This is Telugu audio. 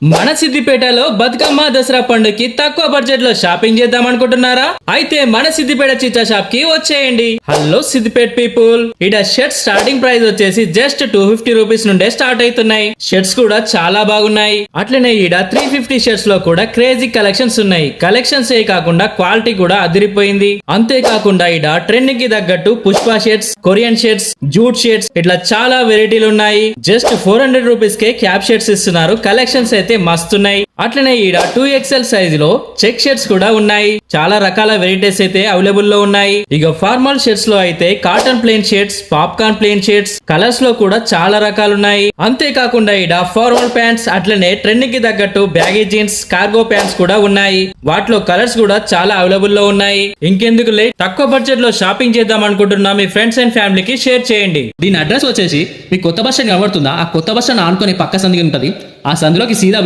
మన సిద్దిపేటలో బతుకమ్మ దసరా పండుగకి తక్కువ బడ్జెట్ లో షాపింగ్ చేద్దాం అనుకుంటున్నారా? అయితే మన సిద్దిపేట చిచ్చా షాప్ కి వచ్చేయండి. హలో సిద్దిపేట పీపుల్, ఇడ షర్ట్స్ స్టార్టింగ్ ప్రైస్ వచ్చేసి జస్ట్ 250 రూపీస్ నుండే స్టార్ట్ అవుతున్నాయి. షర్ట్స్ కూడా చాలా బాగున్నాయి. అట్లనే ఈడ 350 షర్ట్స్ లో కూడా క్రేజీ కలెక్షన్స్ ఉన్నాయి. కలెక్షన్స్ ఏ కాకుండా క్వాలిటీ కూడా అదిరిపోయింది. అంతేకాకుండా ఈడ ట్రెండింగ్ కి తగ్గట్టు Pushpa shirts, Korean shirts, jute shirts ఇట్లా చాలా వెరైటీలు ఉన్నాయి. జస్ట్ 400 రూపీస్ కే క్యాప్ షర్ట్స్ ఇస్తున్నారు. కలెక్షన్స్ అయితే మస్తున్నాయి. అట్లనే ఈడ 2XL సైజ్ లో చెక్ షర్ట్స్ కూడా ఉన్నాయి. చాలా రకాల వెరైటీస్ అయితే అవైలబుల్ లో ఉన్నాయి. ఇక ఫార్మల్ షర్ట్స్ లో అయితే cotton plain shirts, popcorn plain shirts, colours లో కూడా చాలా రకాలు ఉన్నాయి. అంతేకాకుండా ఈడ ఫార్మల్ ప్యాంట్స్, అట్లనే ట్రెండింగ్ కి తగ్గట్టు బ్యాగీ జీన్స్, కార్గో ప్యాంట్స్ కూడా ఉన్నాయి. వాటిలో కలర్స్ కూడా చాలా అవైలబుల్ లో ఉన్నాయి. ఇంకెందుకు లేట్, తక్కువ బడ్జెట్ లో షాపింగ్ చేద్దాం అనుకుంటున్నా మీ ఫ్రెండ్స్ అండ్ ఫ్యామిలీకి షేర్ చేయండి. దీని అడ్రస్ వచ్చేసి మీకు కొత్త బస్ స్టాండ్ కనబడుతుందా? ఆ కొత్త బస్ స్టాండ్ ఆనుకొని పక్క సంది ఉంటది. ఆ సందులోకి సీదా